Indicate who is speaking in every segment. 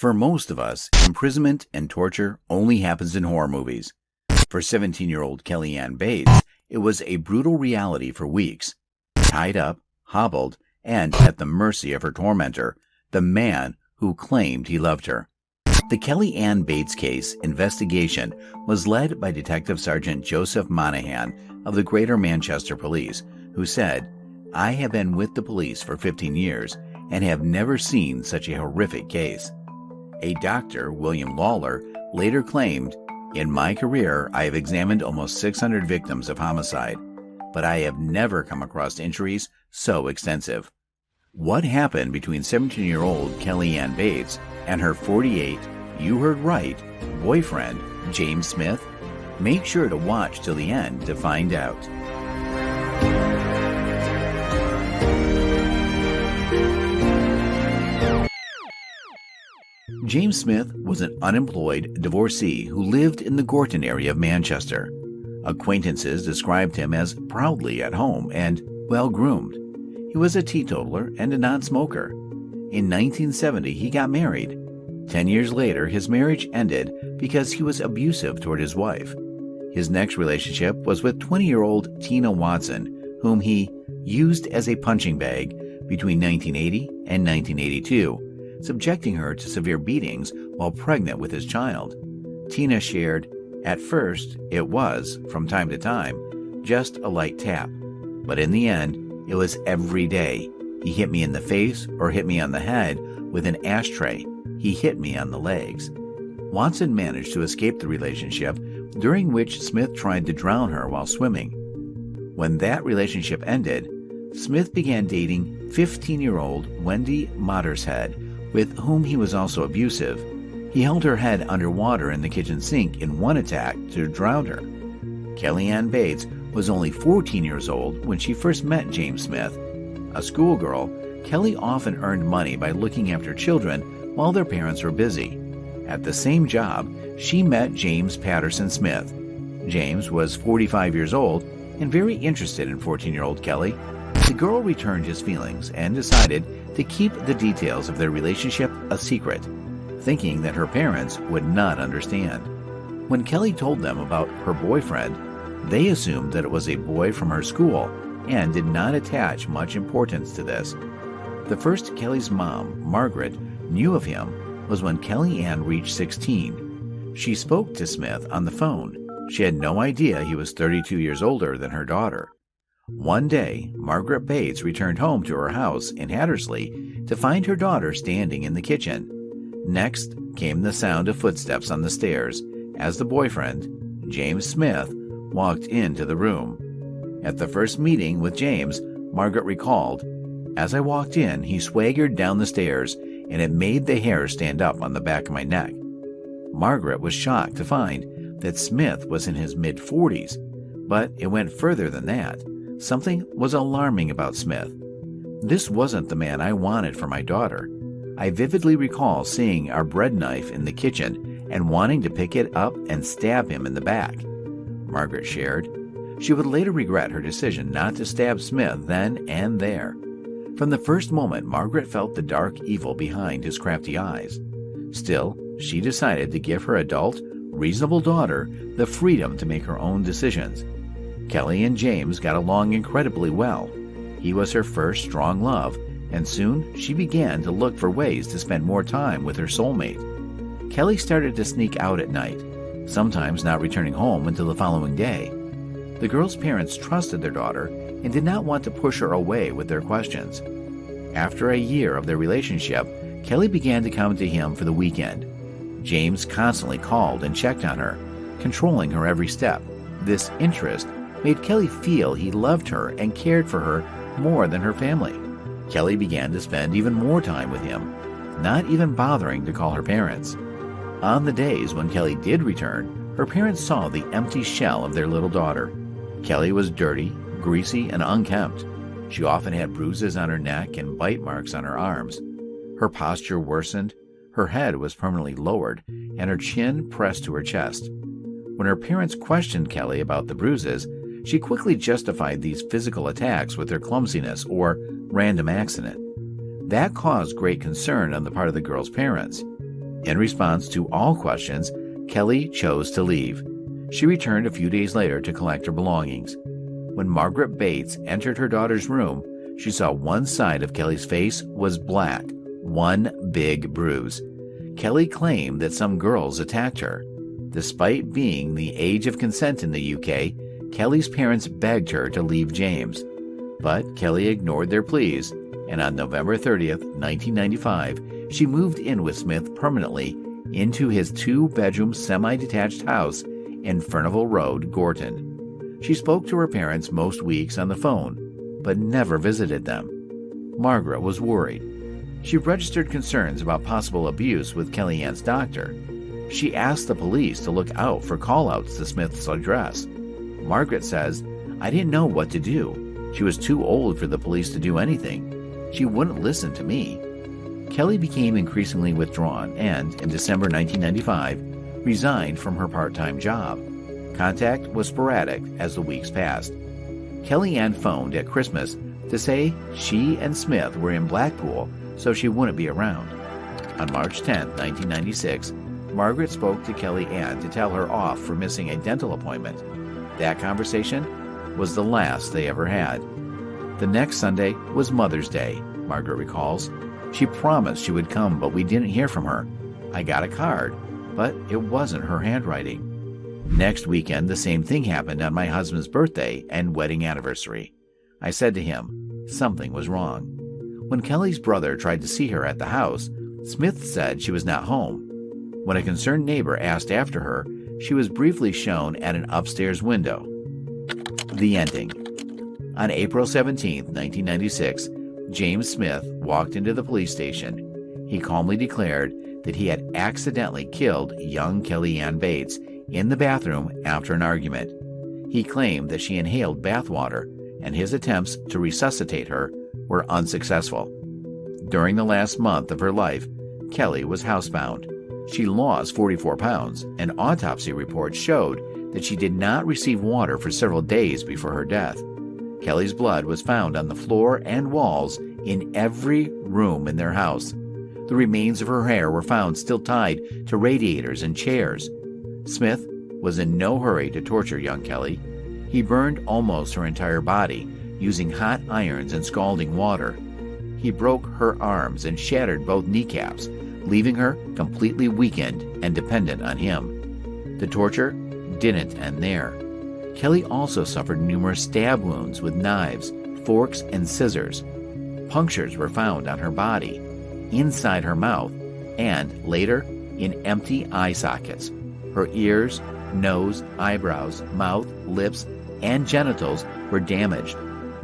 Speaker 1: For most of us, imprisonment and torture only happens in horror movies. For 17-year-old Kellyanne Bates, it was a brutal reality for weeks. Tied up, hobbled, and at the mercy of her tormentor, the man who claimed he loved her. The Kellyanne Bates case investigation was led by Detective Sergeant Joseph Monahan of the Greater Manchester Police, who said, "I have been with the police for 15 years and have never seen such a horrific case." A doctor, William Lawler, later claimed, "In my career, I have examined almost 600 victims of homicide, but I have never come across injuries so extensive." What happened between 17-year-old Kellyanne Bates and her 48, you heard right, boyfriend, James Smith? Make sure to watch till the end to find out. James Smith was an unemployed divorcee who lived in the Gorton area of Manchester. Acquaintances described him as proudly at home and well-groomed. He was a teetotaler and a non-smoker. In 1970, he got married. 10 years later, his marriage ended because he was abusive toward his wife. His next relationship was with 20-year-old Tina Watson, whom he used as a punching bag between 1980 and 1982. Subjecting her to severe beatings while pregnant with his child. Tina shared, "At first, it was, from time to time, just a light tap. But in the end, it was every day. He hit me in the face or hit me on the head with an ashtray. He hit me on the legs." Watson managed to escape the relationship, during which Smith tried to drown her while swimming. When that relationship ended, Smith began dating 15-year-old Wendy Mottershead, with whom he was also abusive. He held her head underwater in the kitchen sink in one attack to drown her. Kellyanne Bates was only 14 years old when she first met James Smith. A schoolgirl, Kelly often earned money by looking after children while their parents were busy. At the same job, she met James Patterson Smith. James was 45 years old and very interested in 14-year-old Kelly. The girl returned his feelings and decided to keep the details of their relationship a secret, thinking that her parents would not understand. When Kelly told them about her boyfriend, they assumed that it was a boy from her school and did not attach much importance to this. The first Kelly's mom, Margaret, knew of him was when Kellyanne reached 16. She spoke to Smith on the phone. She had no idea he was 32 years older than her daughter. One day, Margaret Bates returned home to her house in Hattersley to find her daughter standing in the kitchen. Next came the sound of footsteps on the stairs as the boyfriend, James Smith, walked into the room. At the first meeting with James, Margaret recalled, "As I walked in, he swaggered down the stairs, and it made the hair stand up on the back of my neck." Margaret was shocked to find that Smith was in his mid-40s, but it went further than that. Something was alarming about Smith. "This wasn't the man I wanted for my daughter. I vividly recall seeing our bread knife in the kitchen and wanting to pick it up and stab him in the back," Margaret shared. She would later regret her decision not to stab Smith then and there. From the first moment, Margaret felt the dark evil behind his crafty eyes. Still, she decided to give her adult, reasonable daughter the freedom to make her own decisions. Kelly and James got along incredibly well. He was her first strong love, and soon she began to look for ways to spend more time with her soulmate. Kelly started to sneak out at night, sometimes not returning home until the following day. The girl's parents trusted their daughter and did not want to push her away with their questions. After a year of their relationship, Kelly began to come to him for the weekend. James constantly called and checked on her, controlling her every step. This interest made Kelly feel he loved her and cared for her more than her family. Kelly began to spend even more time with him, not even bothering to call her parents. On the days when Kelly did return, her parents saw the empty shell of their little daughter. Kelly was dirty, greasy, and unkempt. She often had bruises on her neck and bite marks on her arms. Her posture worsened, her head was permanently lowered, and her chin pressed to her chest. When her parents questioned Kelly about the bruises, she quickly justified these physical attacks with her clumsiness or random accident. That caused great concern on the part of the girl's parents. In response to all questions, Kelly chose to leave. She returned a few days later to collect her belongings. When Margaret Bates entered her daughter's room, she saw one side of Kelly's face was black, one big bruise. Kelly claimed that some girls attacked her. Despite being the age of consent in the UK, Kelly's parents begged her to leave James. But Kelly ignored their pleas, and on November 30th, 1995, she moved in with Smith permanently into his two-bedroom semi-detached house in Furnivall Road, Gorton. She spoke to her parents most weeks on the phone, but never visited them. Margaret was worried. She registered concerns about possible abuse with Kellyanne's doctor. She asked the police to look out for call-outs to Smith's address. Margaret says, "I didn't know what to do. She was too old for the police to do anything. She wouldn't listen to me." Kelly became increasingly withdrawn and, in December 1995, resigned from her part-time job. Contact was sporadic as the weeks passed. Kellyanne phoned at Christmas to say she and Smith were in Blackpool, so she wouldn't be around. On March 10, 1996, Margaret spoke to Kellyanne to tell her off for missing a dental appointment. That conversation was the last they ever had. The next Sunday was Mother's Day, Margaret recalls. She promised she would come, but we didn't hear from her. I got a card, but it wasn't her handwriting. Next weekend, the same thing happened on my husband's birthday and wedding anniversary. I said to him, something was wrong. When Kelly's brother tried to see her at the house, Smith said she was not home. When a concerned neighbor asked after her, she was briefly shown at an upstairs window. The ending. On April 17, 1996, James Smith walked into the police station. He calmly declared that he had accidentally killed young Kellyanne Bates in the bathroom after an argument. He claimed that she inhaled bathwater, and his attempts to resuscitate her were unsuccessful. During the last month of her life, Kelly was housebound. She lost 44 pounds, and autopsy reports showed that she did not receive water for several days before her death. Kelly's blood was found on the floor and walls in every room in their house. The remains of her hair were found still tied to radiators and chairs. Smith was in no hurry to torture young Kelly. He burned almost her entire body using hot irons and scalding water. He broke her arms and shattered both kneecaps, leaving her completely weakened and dependent on him. The torture didn't end there. Kelly also suffered numerous stab wounds with knives, forks, and scissors. Punctures were found on her body, inside her mouth, and later in empty eye sockets. Her ears, nose, eyebrows, mouth, lips, and genitals were damaged,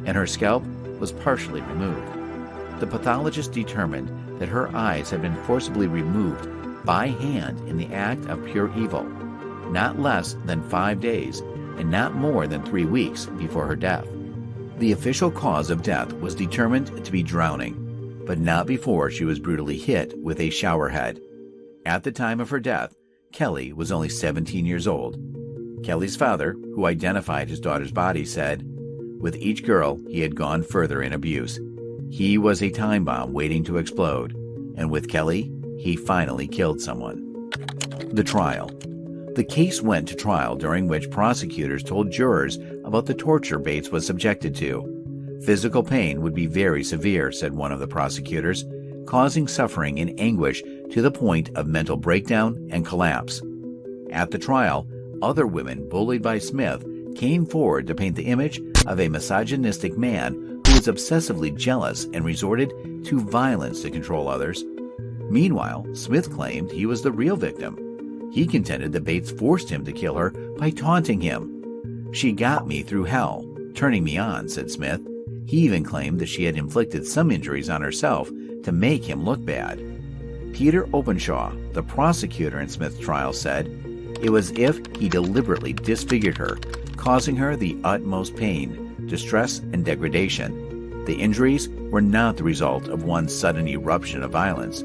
Speaker 1: and her scalp was partially removed. The pathologist determined that her eyes had been forcibly removed by hand in the act of pure evil, not less than 5 days and not more than 3 weeks before her death. The official cause of death was determined to be drowning, but not before she was brutally hit with a shower head. At the time of her death, Kelly was only 17 years old. Kelly's father, who identified his daughter's body, said, "With each girl, he had gone further in abuse. He was a time bomb waiting to explode, and with Kelly, he finally killed someone." The trial. The case went to trial, during which prosecutors told jurors about the torture Bates was subjected to. Physical pain would be very severe, said one of the prosecutors, causing suffering and anguish to the point of mental breakdown and collapse. At the trial, other women bullied by Smith came forward to paint the image of a misogynistic man who was obsessively jealous and resorted to violence to control others. Meanwhile, Smith claimed he was the real victim. He contended that Bates forced him to kill her by taunting him. "She got me through hell, turning me on," said Smith. He even claimed that she had inflicted some injuries on herself to make him look bad. Peter Openshaw, the prosecutor in Smith's trial, said, "It was as if he deliberately disfigured her, causing her the utmost pain, distress, and degradation. The injuries were not the result of one sudden eruption of violence.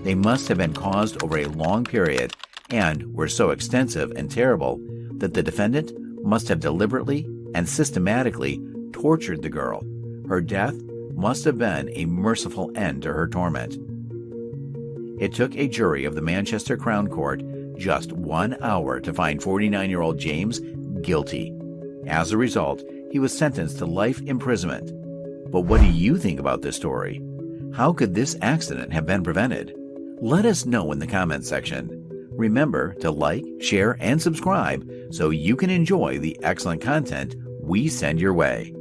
Speaker 1: They must have been caused over a long period and were so extensive and terrible that the defendant must have deliberately and systematically tortured the girl. Her death must have been a merciful end to her torment." It took a jury of the Manchester Crown Court just 1 hour to find 49-year-old James guilty. As a result, he was sentenced to life imprisonment. But what do you think about this story? How could this accident have been prevented? Let us know in the comments section. Remember to like, share, and subscribe so you can enjoy the excellent content we send your way.